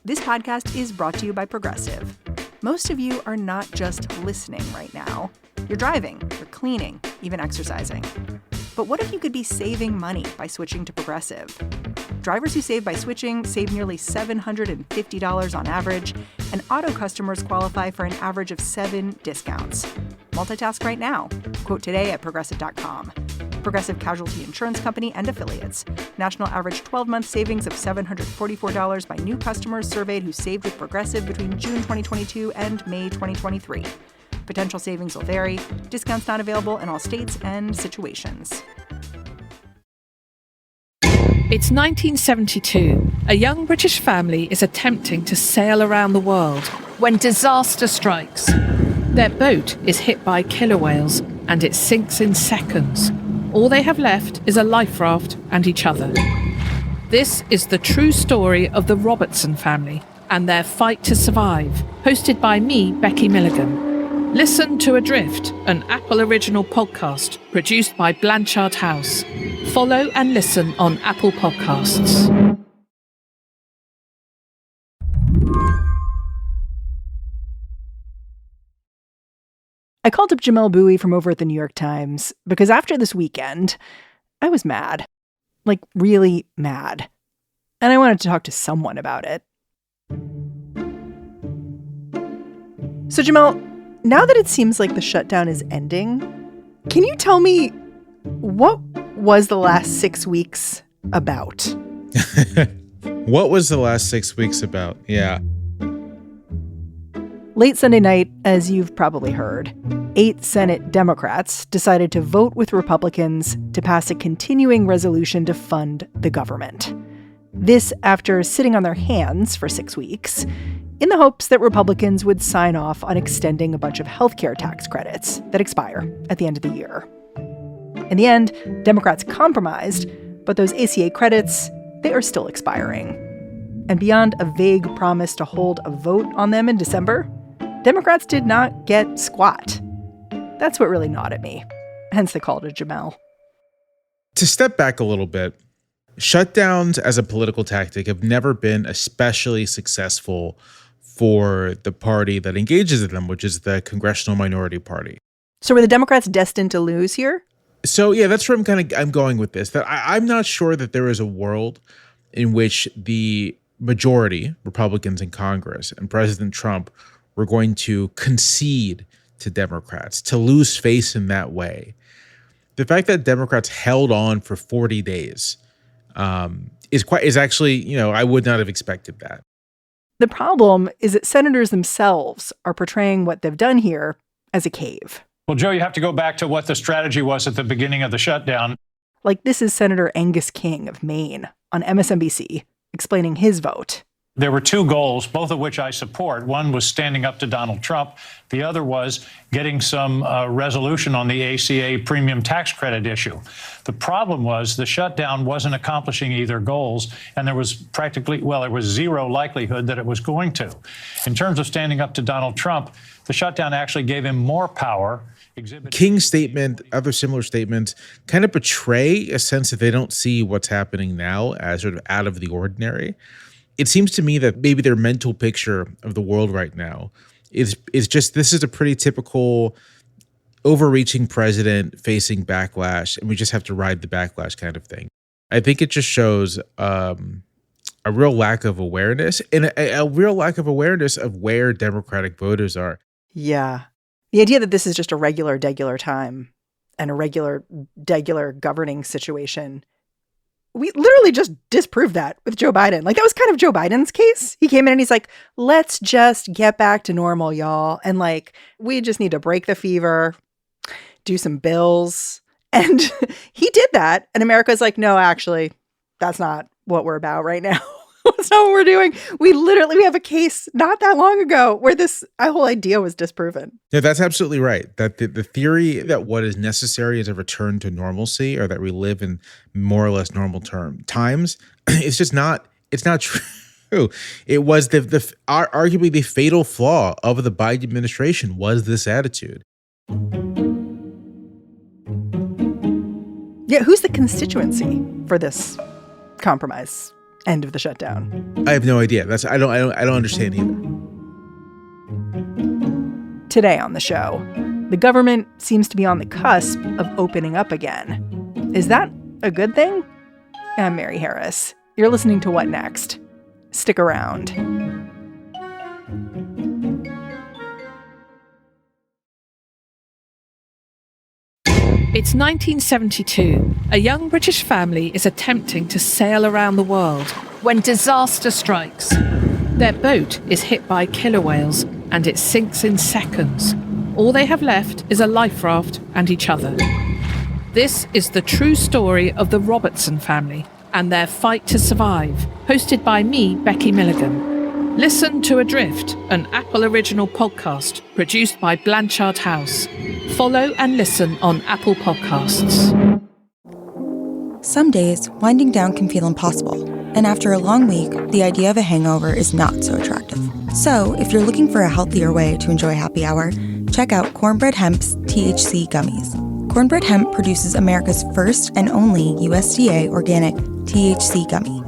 This podcast is brought to you by Progressive. Most of you are not just listening right now. You're driving, you're cleaning, even exercising. But what if you could be saving money by switching to Progressive? Drivers who save by switching save nearly $750 on average, and auto customers qualify for an average of 7 discounts. Multitask right now. Quote today at Progressive.com. Progressive Casualty Insurance Company and Affiliates. National average 12-month savings of $744 by new customers surveyed who saved with Progressive between June 2022 and May 2023. Potential savings will vary. Discounts not available in all states and situations. It's 1972. A young British family is attempting to sail around the world when disaster strikes. Their boat is hit by killer whales and it sinks in seconds. All they have left is a life raft and each other. This is the true story of the Robertson family and their fight to survive, hosted by me, Becky Milligan. Listen to Adrift, an Apple original podcast produced by Blanchard House. Follow and listen on Apple Podcasts. I called up Jamelle Bouie from over at the New York Times because after this weekend, I was mad. Like, really mad. And I wanted to talk to someone about it. So, Jamelle, now that it seems like the shutdown is ending, can you tell me what was the last 6 weeks about? What was the last 6 weeks about? Yeah. Late Sunday night, as you've probably heard, 8 Senate Democrats decided to vote with Republicans to pass a continuing resolution to fund the government. This after sitting on their hands for 6 weeks in the hopes that Republicans would sign off on extending a bunch of healthcare tax credits that expire at the end of the year. In the end, Democrats compromised, but those ACA credits, they are still expiring. And beyond a vague promise to hold a vote on them in December, Democrats did not get squat. That's what really gnawed at me. Hence the call to Jamelle. To step back a little bit, shutdowns as a political tactic have never been especially successful for the party that engages in them, which is the Congressional Minority Party. So were the Democrats destined to lose here? So yeah, that's where I'm going with this. That I'm not sure that there is a world in which the majority, Republicans in Congress, and President Trump were going to concede to Democrats, to lose face in that way. The fact that Democrats held on for 40 days is actually, I would not have expected that. The problem is that senators themselves are portraying what they've done here as a cave. Well, Joe, you have to go back to what the strategy was at the beginning of the shutdown. Like this is Senator Angus King of Maine on MSNBC explaining his vote. There were 2 goals, both of which I support. One was standing up to Donald Trump. The other was getting some resolution on the ACA premium tax credit issue. The problem was the shutdown wasn't accomplishing either goals, and there was there was zero likelihood that it was going to. In terms of standing up to Donald Trump, the shutdown actually gave him more power. King's statement, other similar statements, kind of betray a sense that they don't see what's happening now as sort of out of the ordinary. It seems to me that maybe their mental picture of the world right now is just, this is a pretty typical overreaching president facing backlash, and we just have to ride the backlash kind of thing. I think it just shows a real lack of awareness and a real lack of awareness of where Democratic voters are. Yeah. The idea that this is just a regular, degular time and a regular, degular governing situation. We literally just disproved that with Joe Biden. Like, that was kind of Joe Biden's case. He came in and he's like, let's just get back to normal, y'all. And like, we just need to break the fever, do some bills. And he did that. And America's like, no, actually, that's not what we're about right now. That's not what we're doing. We have a case not that long ago where this whole idea was disproven. Yeah, that's absolutely right. That the theory that what is necessary is a return to normalcy, or that we live in more or less normal times, it's just not. It's not true. It was arguably the fatal flaw of the Biden administration was this attitude. Yeah, who's the constituency for this compromise? end of the shutdown? I have no idea. I don't understand either. Today on the show, the government seems to be on the cusp of opening up again. Is that a good thing? I'm Mary Harris. You're listening to What Next? Stick around. It's 1972. A young British family is attempting to sail around the world when disaster strikes. Their boat is hit by killer whales and it sinks in seconds. All they have left is a life raft and each other. This is the true story of the Robertson family and their fight to survive, hosted by me, Becky Milligan. Listen to Adrift, an Apple original podcast produced by Blanchard House. Follow and listen on Apple Podcasts. Some days, winding down can feel impossible, and after a long week, the idea of a hangover is not so attractive. So, if you're looking for a healthier way to enjoy happy hour, check out Cornbread Hemp's THC Gummies. Cornbread Hemp produces America's first and only USDA organic THC gummy.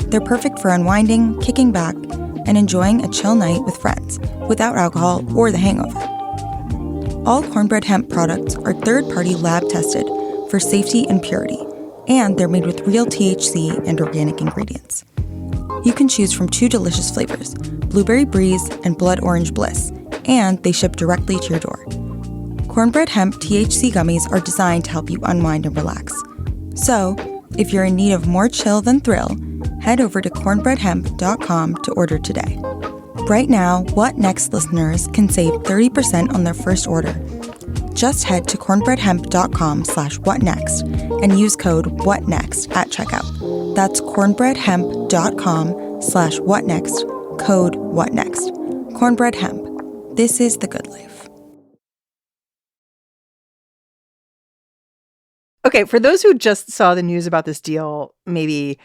They're perfect for unwinding, kicking back, and enjoying a chill night with friends without alcohol or the hangover. All Cornbread Hemp products are third-party lab tested for safety and purity, and they're made with real THC and organic ingredients. You can choose from 2 delicious flavors, Blueberry Breeze and Blood Orange Bliss, and they ship directly to your door. Cornbread Hemp THC gummies are designed to help you unwind and relax. So, if you're in need of more chill than thrill, head over to cornbreadhemp.com to order today. Right now, What Next listeners can save 30% on their first order. Just head to cornbreadhemp.com/whatnext and use code WHATNEXT at checkout. That's cornbreadhemp.com/whatnext, code WHATNEXT. Cornbread Hemp. This is the good life. Okay, for those who just saw the news about this deal, maybe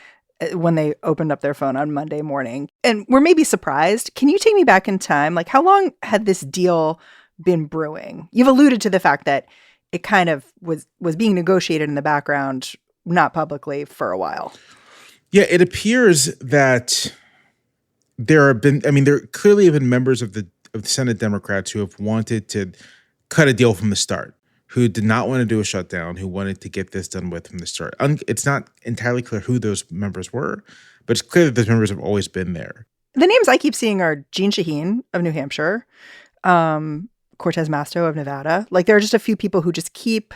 when they opened up their phone on Monday morning, and were maybe surprised, can you take me back in time? Like, how long had this deal been brewing? You've alluded to the fact that it kind of was being negotiated in the background, not publicly, for a while. Yeah, it appears that there clearly have been members of the Senate Democrats who have wanted to cut a deal from the start, who did not want to do a shutdown, who wanted to get this done with from the start. It's not entirely clear who those members were, but it's clear that those members have always been there. The names I keep seeing are Jeanne Shaheen of New Hampshire, Cortez Masto of Nevada. Like, there are just a few people who just keep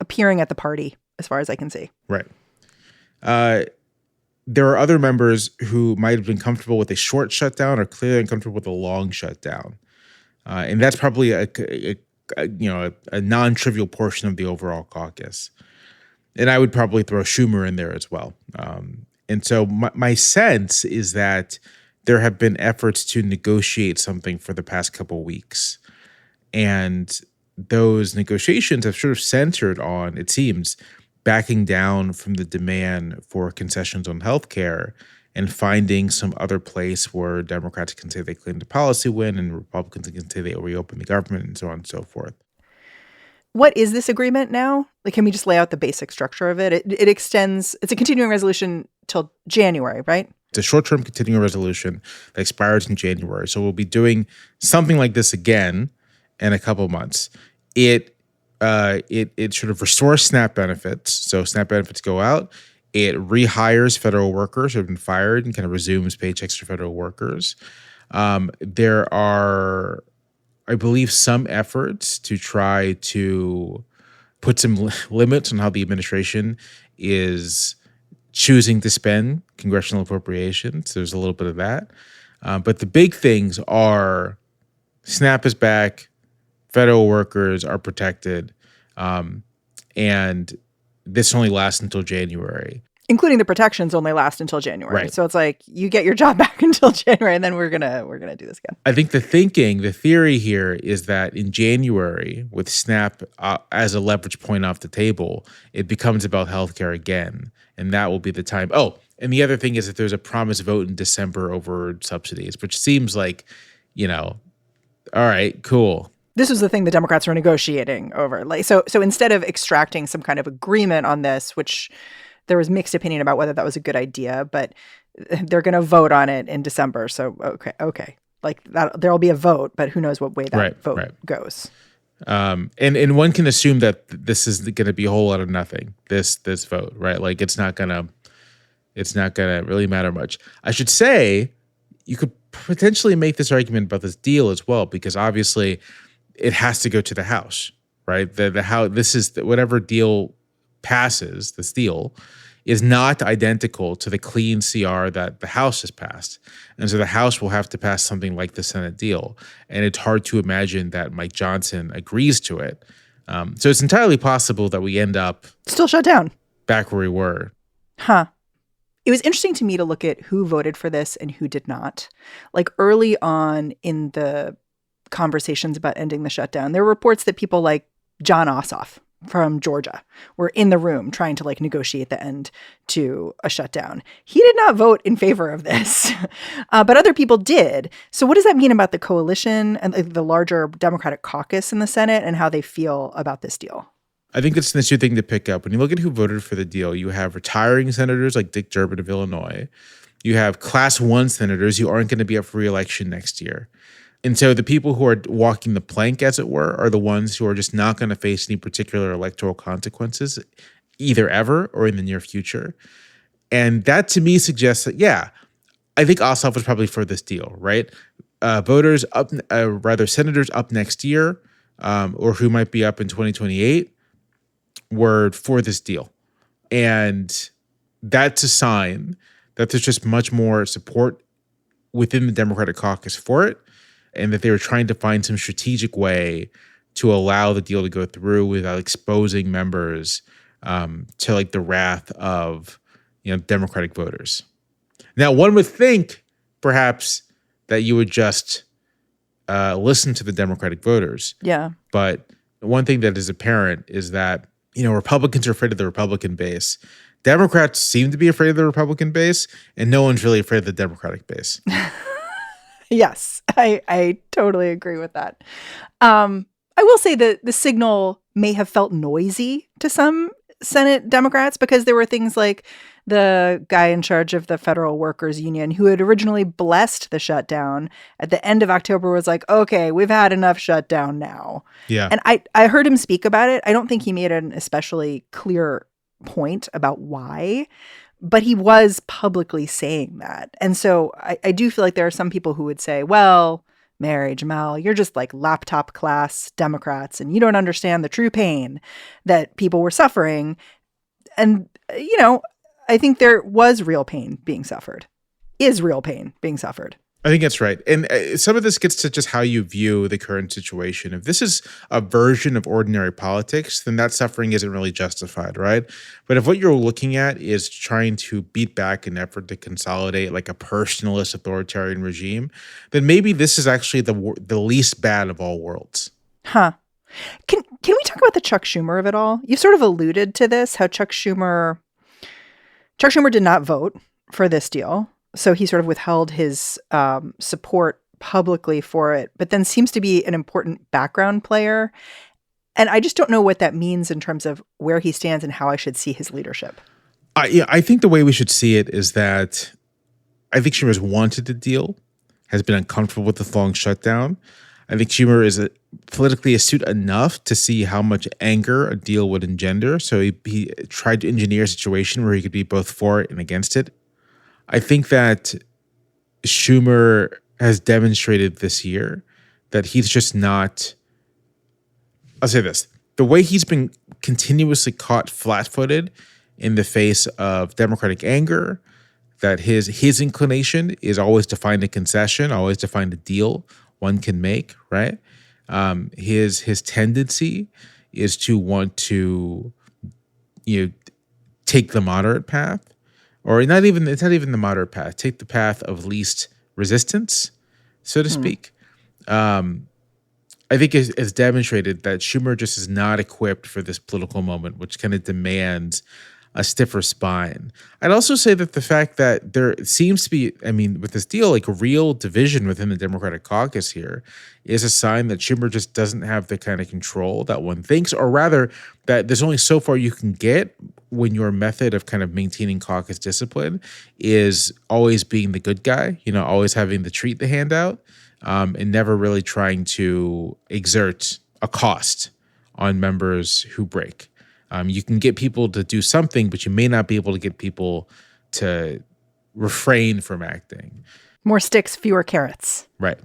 appearing at the party, as far as I can see. Right. There are other members who might have been comfortable with a short shutdown or clearly uncomfortable with a long shutdown. And that's probably a non-trivial portion of the overall caucus. And I would probably throw Schumer in there as well. And so my sense is that there have been efforts to negotiate something for the past couple of weeks. And those negotiations have sort of centered on, it seems, backing down from the demand for concessions on healthcare and finding some other place where Democrats can say they claimed a policy win and Republicans can say they reopen the government and so on and so forth. What is this agreement now? Like, can we just lay out the basic structure of it? It extends, it's a continuing resolution till January, right? It's a short-term continuing resolution that expires in January. So we'll be doing something like this again in a couple of months. It sort of restores SNAP benefits. So SNAP benefits go out. It rehires federal workers who have been fired and kind of resumes paychecks for federal workers. There are, I believe, some efforts to try to put some limits on how the administration is choosing to spend congressional appropriations. There's a little bit of that. But the big things are SNAP is back, federal workers are protected, and this only lasts until January. Including the protections only last until January. Right. So it's like you get your job back until January, and then we're gonna do this again. I think the theory here is that in January, with SNAP as a leverage point off the table, it becomes about healthcare again, and that will be the time. Oh, and the other thing is that there's a promised vote in December over subsidies, which seems like, all right, cool. This was the thing the Democrats were negotiating over. Like, so instead of extracting some kind of agreement on this, which there was mixed opinion about whether that was a good idea, but they're going to vote on it in December. So, okay. Like that, there'll be a vote, but who knows what way that vote goes. And one can assume that this is going to be a whole lot of nothing, this vote, right? Like it's not gonna really matter much. I should say you could potentially make this argument about this deal as well, because obviously it has to go to the House, right? The House, whatever deal passes, this deal is not identical to the clean CR that the House has passed. And so the House will have to pass something like the Senate deal. And it's hard to imagine that Mike Johnson agrees to it. So it's entirely possible that we end up still shut down back where we were. Huh. It was interesting to me to look at who voted for this and who did not. Like early on in the conversations about ending the shutdown, there were reports that people like John Ossoff from Georgia were in the room trying to like negotiate the end to a shutdown. He did not vote in favor of this, but other people did. So what does that mean about the coalition and the larger Democratic caucus in the Senate and how they feel about this deal? I think it's an astute thing to pick up. When you look at who voted for the deal, you have retiring senators like Dick Durbin of Illinois. You have Class 1 senators who aren't going to be up for re-election next year. And so the people who are walking the plank, as it were, are the ones who are just not going to face any particular electoral consequences, either ever or in the near future. And that to me suggests that, yeah, I think Ossoff was probably for this deal, right? Senators up next year, or who might be up in 2028, were for this deal. And that's a sign that there's just much more support within the Democratic caucus for it, and that they were trying to find some strategic way to allow the deal to go through without exposing members to like the wrath of, Democratic voters. Now, one would think perhaps that you would just listen to the Democratic voters. Yeah. But one thing that is apparent is that, Republicans are afraid of the Republican base. Democrats seem to be afraid of the Republican base, and no one's really afraid of the Democratic base. Yes, I totally agree with that. I will say that the signal may have felt noisy to some Senate Democrats because there were things like the guy in charge of the Federal Workers Union who had originally blessed the shutdown at the end of October was like, okay, we've had enough shutdown now. Yeah. And I heard him speak about it. I don't think he made an especially clear point about why, but he was publicly saying that. And so I do feel like there are some people who would say, well, Mary, Jamal, you're just like laptop class Democrats and you don't understand the true pain that people were suffering. And, I think there was real pain being suffered, is real pain being suffered. I think that's right. And some of this gets to just how you view the current situation. If this is a version of ordinary politics, then that suffering isn't really justified, right? But if what you're looking at is trying to beat back an effort to consolidate like a personalist authoritarian regime, then maybe this is actually the least bad of all worlds. Huh. Can we talk about the Chuck Schumer of it all? You sort of alluded to this, how Chuck Schumer did not vote for this deal. So he sort of withheld his support publicly for it, but then seems to be an important background player. And I just don't know what that means in terms of where he stands and how I should see his leadership. I think the way we should see it is that I think Schumer's wanted the deal, has been uncomfortable with the long shutdown. I think Schumer is politically astute enough to see how much anger a deal would engender. So he tried to engineer a situation where he could be both for it and against it. I think that Schumer has demonstrated this year that he's just not, I'll say this, the way he's been continuously caught flat-footed in the face of Democratic anger, that his inclination is always to find a concession, always to find a deal one can make, right? His tendency is to want to, take the moderate path. Or it's not even the moderate path. Take the path of least resistance, so to speak. I think it's demonstrated that Schumer just is not equipped for this political moment, which kind of demands a stiffer spine. I'd also say that the fact that there seems to be, with this deal, like a real division within the Democratic caucus here is a sign that Schumer just doesn't have the kind of control that one thinks, or rather that there's only so far you can get when your method of kind of maintaining caucus discipline is always being the good guy, always having the treat the handout, and never really trying to exert a cost on members who break. You can get people to do something, but you may not be able to get people to refrain from acting. More sticks, fewer carrots. Right.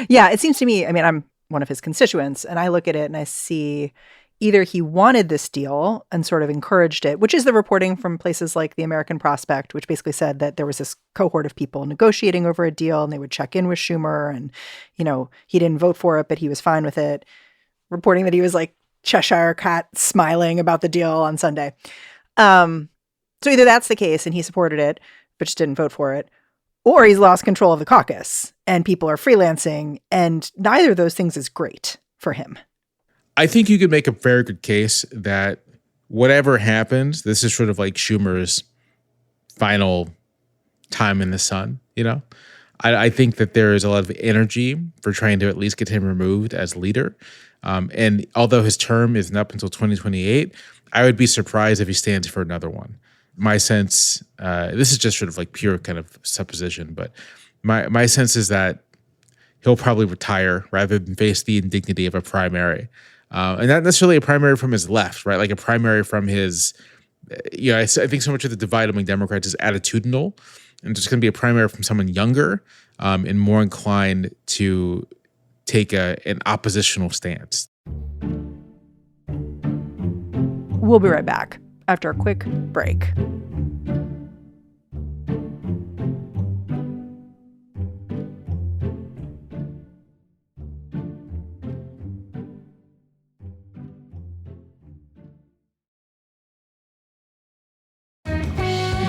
Yeah, it seems to me, I'm one of his constituents, and I look at it and I see either he wanted this deal and sort of encouraged it, which is the reporting from places like the American Prospect, which basically said that there was this cohort of people negotiating over a deal and they would check in with Schumer and, he didn't vote for it, but he was fine with it. Reporting that he was like Cheshire Cat smiling about the deal on Sunday. So either that's the case and he supported it, but just didn't vote for it, or he's lost control of the caucus and people are freelancing, and neither of those things is great for him. I think you could make a very good case that whatever happens, this is sort of like Schumer's final time in the sun, I think that there is a lot of energy for trying to at least get him removed as leader. And although his term isn't up until 2028, I would be surprised if he stands for another one. My sense, this is just sort of like pure kind of supposition, but my sense is that he'll probably retire rather than face the indignity of a primary. And not necessarily a primary from his left, right? Like a primary from his, I think so much of the divide among Democrats is attitudinal, and it's going to be a primary from someone younger and more inclined to take an oppositional stance. We'll be right back after a quick break.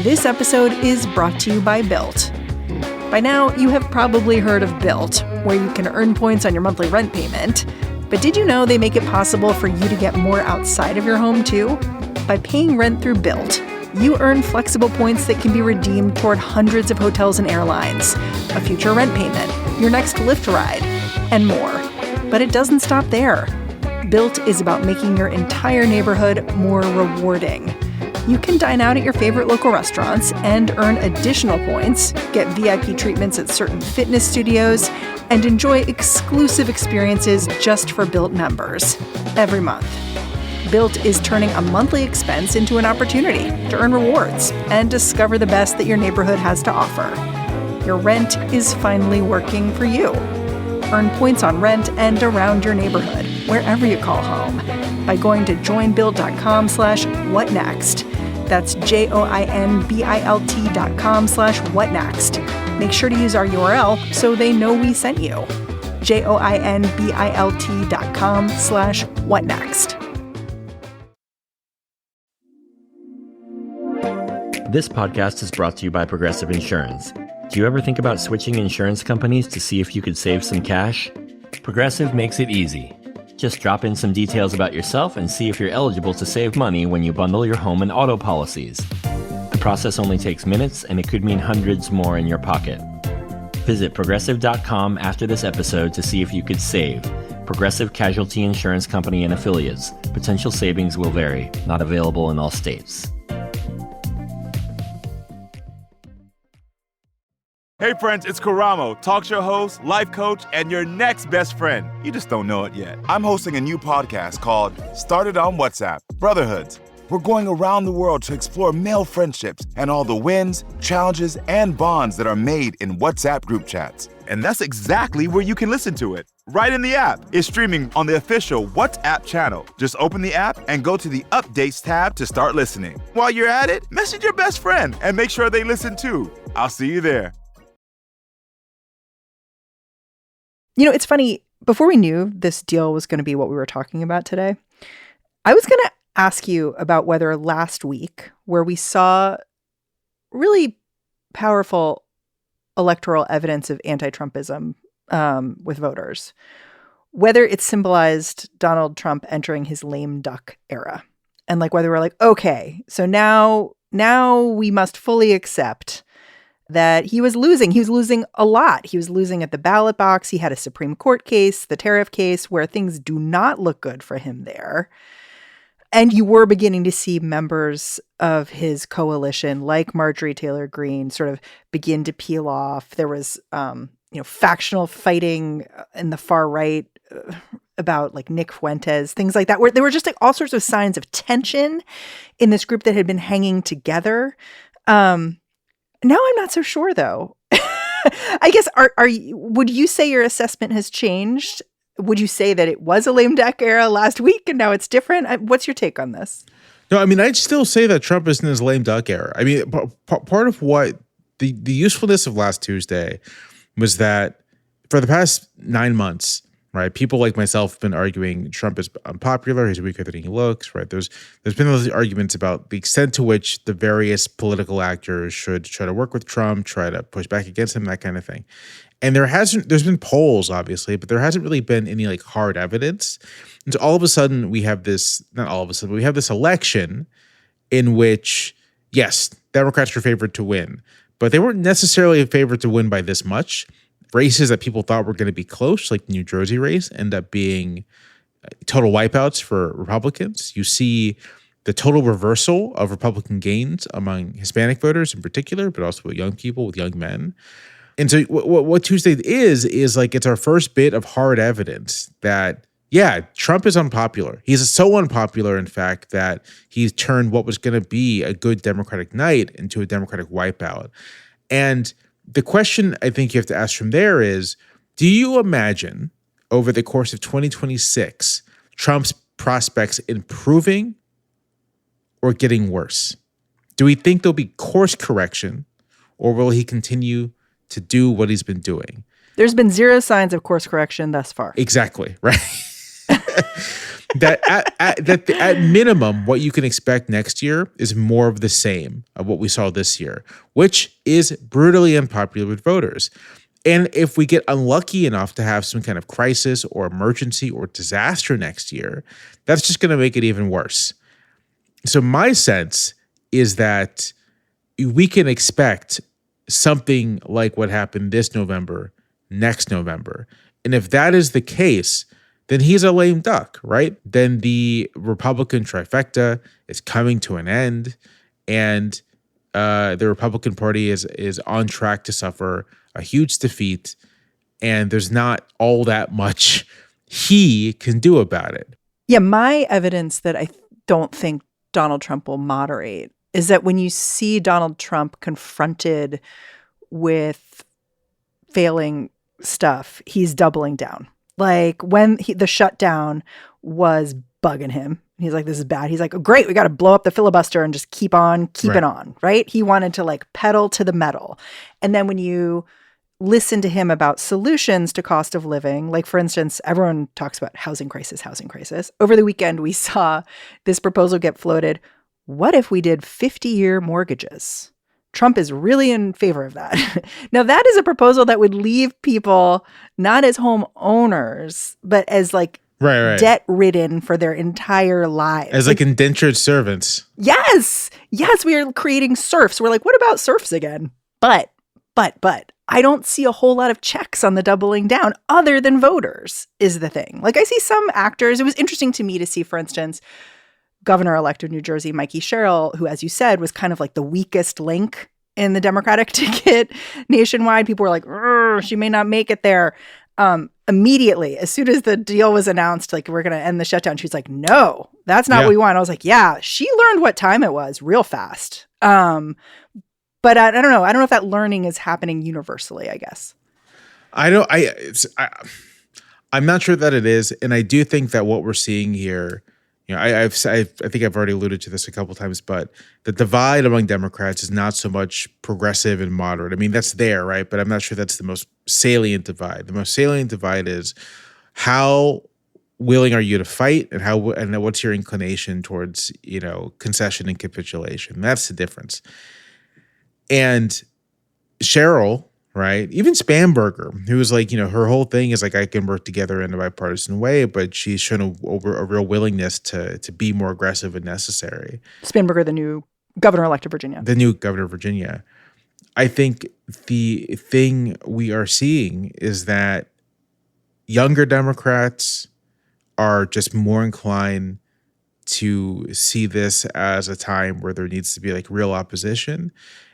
This episode is brought to you by Built. By now, you have probably heard of Built, where you can earn points on your monthly rent payment. But did you know they make it possible for you to get more outside of your home, too? By paying rent through Built, you earn flexible points that can be redeemed toward hundreds of hotels and airlines, a future rent payment, your next Lyft ride, and more. But it doesn't stop there. Built is about making your entire neighborhood more rewarding. You can dine out at your favorite local restaurants and earn additional points, get VIP treatments at certain fitness studios, and enjoy exclusive experiences just for Built members every month. Built is turning a monthly expense into an opportunity to earn rewards and discover the best that your neighborhood has to offer. Your rent is finally working for you. Earn points on rent and around your neighborhood, wherever you call home, by going to joinbuilt.com/whatnext. That's joinbilt.com/whatnext. Make sure to use our URL so they know we sent you. joinbilt.com/whatnext. This podcast is brought to you by Progressive Insurance. Do you ever think about switching insurance companies to see if you could save some cash? Progressive makes it easy. Just drop in some details about yourself and see if you're eligible to save money when you bundle your home and auto policies. The process only takes minutes, and it could mean hundreds more in your pocket. Visit Progressive.com after this episode to see if you could save. Progressive Casualty Insurance Company and Affiliates. Potential savings will vary. Not available in all states. Hey friends, it's Karamo, talk show host, life coach, and your next best friend. You just don't know it yet. I'm hosting a new podcast called Started on WhatsApp, Brotherhoods. We're going around the world to explore male friendships and all the wins, challenges, and bonds that are made in WhatsApp group chats. And that's exactly where you can listen to it. Right in the app. It's streaming on the official WhatsApp channel. Just open the app and go to the Updates tab to start listening. While you're at it, message your best friend and make sure they listen too. I'll see you there. It's funny, before we knew this deal was going to be what we were talking about today, I was going to ask you about whether last week, where we saw really powerful electoral evidence of anti-Trumpism with voters, whether it symbolized Donald Trump entering his lame duck era. and like whether we're like, okay, so now we must fully accept that he was losing. He was losing a lot. He was losing at the ballot box. He had a Supreme Court case, the tariff case, where things do not look good for him there. And you were beginning to see members of his coalition, like Marjorie Taylor Greene, sort of begin to peel off. There was, factional fighting in the far right about like Nick Fuentes, things like that, where there were just like all sorts of signs of tension in this group that had been hanging together. Now I'm not so sure, though. I guess, would you say your assessment has changed? Would you say that it was a lame duck era last week and now it's different? What's your take on this? No, I mean, I'd still say that Trump is in his lame duck era. I mean, part of what the usefulness of last Tuesday was that for the past 9 months, right, people like myself have been arguing Trump is unpopular, he's weaker than he looks, right? There's been those arguments about the extent to which the various political actors should try to work with Trump, try to push back against him, that kind of thing. And there's been polls, obviously, but there hasn't really been any like hard evidence. And so all of a sudden we have this, not all of a sudden, but we have this election in which, yes, Democrats were favored to win, but they weren't necessarily favored to win by this much. Races that people thought were going to be close, like the New Jersey race, end up being total wipeouts for Republicans. You see the total reversal of Republican gains among Hispanic voters in particular, but also with young people, with young men. And so what Tuesday is like, it's our first bit of hard evidence that, yeah, Trump is unpopular. He's so unpopular, in fact, that he's turned what was going to be a good Democratic night into a Democratic wipeout. And the question I think you have to ask from there is, do you imagine over the course of 2026, Trump's prospects improving or getting worse? Do we think there'll be course correction, or will he continue to do what he's been doing? There's been zero signs of course correction thus far. Exactly, right? That at minimum, what you can expect next year is more of the same of what we saw this year, which is brutally unpopular with voters. And if we get unlucky enough to have some kind of crisis or emergency or disaster next year, that's just going to make it even worse. So my sense is that we can expect something like what happened this November, next November. And if that is the case, then he's a lame duck, right? Then the Republican trifecta is coming to an end, and the Republican Party is on track to suffer a huge defeat, and there's not all that much he can do about it. Yeah, my evidence that I don't think Donald Trump will moderate is that when you see Donald Trump confronted with failing stuff, he's doubling down. Like when the shutdown was bugging him, he's like, this is bad. He's like, oh, great, we got to blow up the filibuster and just keep on keeping on, right? He wanted to like pedal to the metal. And then when you listen to him about solutions to cost of living, like for instance, everyone talks about housing crisis. Over the weekend, we saw this proposal get floated. What if we did 50-year mortgages? Trump is really in favor of that. Now, that is a proposal that would leave people not as homeowners, but as like debt-ridden for their entire lives. As like indentured servants. Yes, we are creating serfs. We're like, what about serfs again? But I don't see a whole lot of checks on the doubling down other than voters is the thing. Like I see some actors. It was interesting to me to see, for instance, Governor-elect of New Jersey, Mikey Sherrill, who, as you said, was kind of like the weakest link in the Democratic ticket nationwide. People were like, she may not make it there. Immediately, as soon as the deal was announced, like, we're going to end the shutdown, she's like, no, that's not what we want. I was like, yeah, she learned what time it was real fast. But I don't know. I don't know if that learning is happening universally, I guess. I'm not sure that it is. And I do think that what we're seeing here, you know, I think I've already alluded to this a couple of times, but the divide among Democrats is not so much progressive and moderate. I mean, that's there, right? But I'm not sure that's the most salient divide. The most salient divide is how willing are you to fight, and what's your inclination towards, you know, concession and capitulation. That's the difference. And Cheryl, right? Even Spanberger, who was like, her whole thing is like, I can work together in a bipartisan way, but she's shown a real willingness to be more aggressive when necessary. Spanberger, the new governor-elect of Virginia. The new governor of Virginia. I think the thing we are seeing is that younger Democrats are just more inclined to see this as a time where there needs to be like real opposition.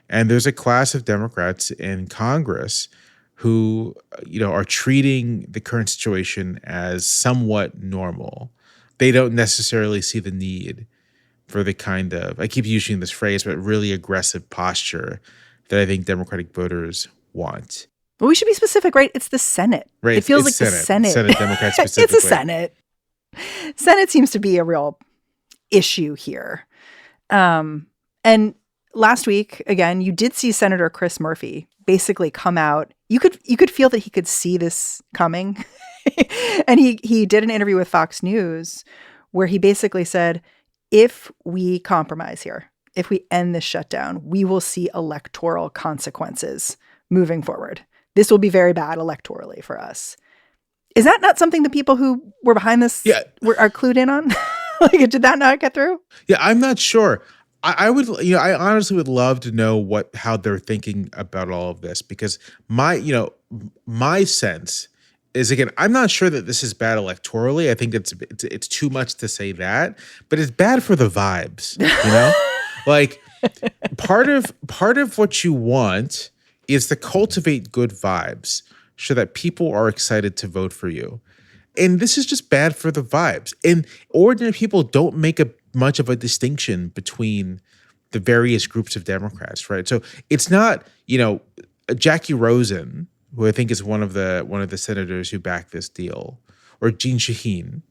And there's a class of Democrats in Congress who, are treating the current situation as somewhat normal. They don't necessarily see the need for the kind of, I keep using this phrase, but really aggressive posture that I think Democratic voters want. Well, we should be specific, right? It's the Senate. Right. It feels like Senate. the Senate. Senate Democrats specifically. It's a Senate. Senate seems to be a real issue here. And last week, again, you did see Senator Chris Murphy basically come out. You could feel that he could see this coming. And he did an interview with Fox News where he basically said, if we compromise here, if we end this shutdown, we will see electoral consequences moving forward. This will be very bad electorally for us. Is that not something the people who were behind this are clued in on? Like, did that not get through? Yeah, I'm not sure. I would, I honestly would love to know how they're thinking about all of this, because my sense is, again, I'm not sure that this is bad electorally. I think it's too much to say that, but it's bad for the vibes, Like part of what you want is to cultivate good vibes so that people are excited to vote for you. And this is just bad for the vibes. And ordinary people don't make much of a distinction between the various groups of Democrats, right? So it's not, Jackie Rosen, who I think is one of the senators who backed this deal, or Jeanne Shaheen,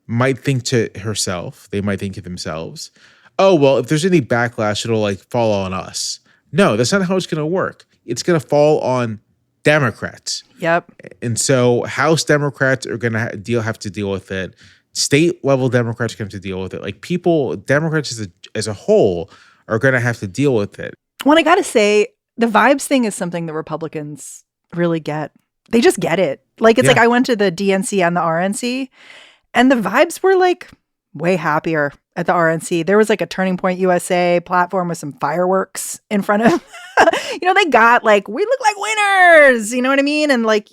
might think to herself, they might think to themselves, oh, well, if there's any backlash, it'll like fall on us. No, that's not how it's going to work. It's going to fall on Democrats. Yep. And so House Democrats are going to have to deal with it. State level Democrats are going to have to deal with it. Like Democrats as a whole are going to have to deal with it. Well, I got to say, the vibes thing is something the Republicans really get. They just get it. Like, it's like I went to the DNC and the RNC, and the vibes were like way happier at the RNC. There was like a Turning Point USA platform with some fireworks in front of, they got like, we look like winners, you know what I mean? And like,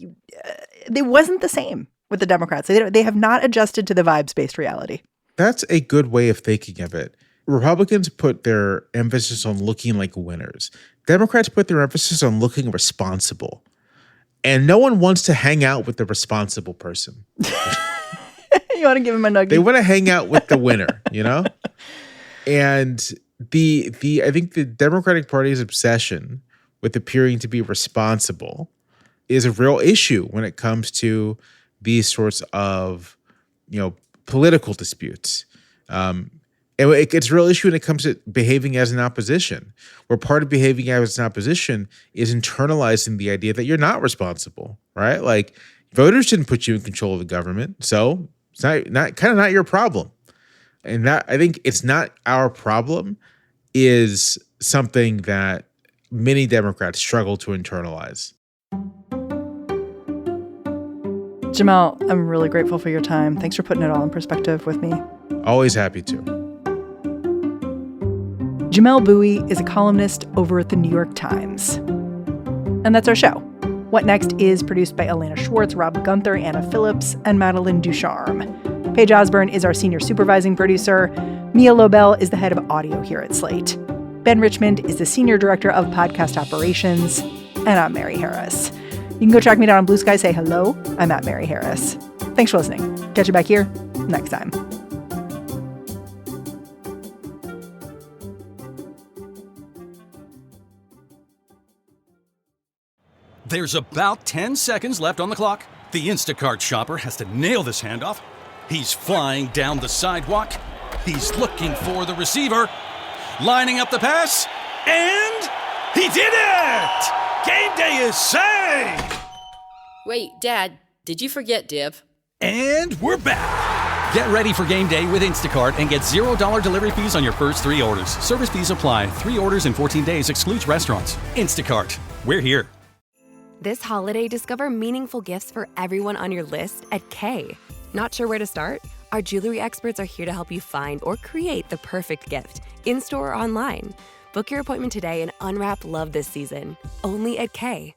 they wasn't the same with the Democrats. They have not adjusted to the vibes-based reality. That's a good way of thinking of it. Republicans put their emphasis on looking like winners. Democrats put their emphasis on looking responsible. And no one wants to hang out with the responsible person. You want to give him a nugget? They want to hang out with the winner, And I think the Democratic Party's obsession with appearing to be responsible is a real issue when it comes to these sorts of, political disputes. And it's a real issue when it comes to behaving as an opposition, where part of behaving as an opposition is internalizing the idea that you're not responsible, right? Like, voters didn't put you in control of the government, so it's not your problem. And that, I think it's not our problem, is something that many Democrats struggle to internalize. Jamel, I'm really grateful for your time. Thanks for putting it all in perspective with me. Always happy to. Jamel Bowie is a columnist over at the New York Times. And that's our show. What Next is produced by Elena Schwartz, Rob Gunther, Anna Phillips, and Madeline Ducharme. Paige Osburn is our senior supervising producer. Mia Lobel is the head of audio here at Slate. Ben Richmond is the senior director of podcast operations. And I'm Mary Harris. You can go track me down on Blue Sky. Say hello. I'm at Mary Harris. Thanks for listening. Catch you back here next time. There's about 10 seconds left on the clock. The Instacart shopper has to nail this handoff. He's flying down the sidewalk. He's looking for the receiver. Lining up the pass. And he did it! Game day is saved! Wait, Dad, did you forget Div? And we're back! Get ready for game day with Instacart and get $0 delivery fees on your first 3 orders. Service fees apply. 3 orders in 14 days excludes restaurants. Instacart. We're here. This holiday, discover meaningful gifts for everyone on your list at Kay. Not sure where to start? Our jewelry experts are here to help you find or create the perfect gift, in-store or online. Book your appointment today and unwrap love this season, only at Kay.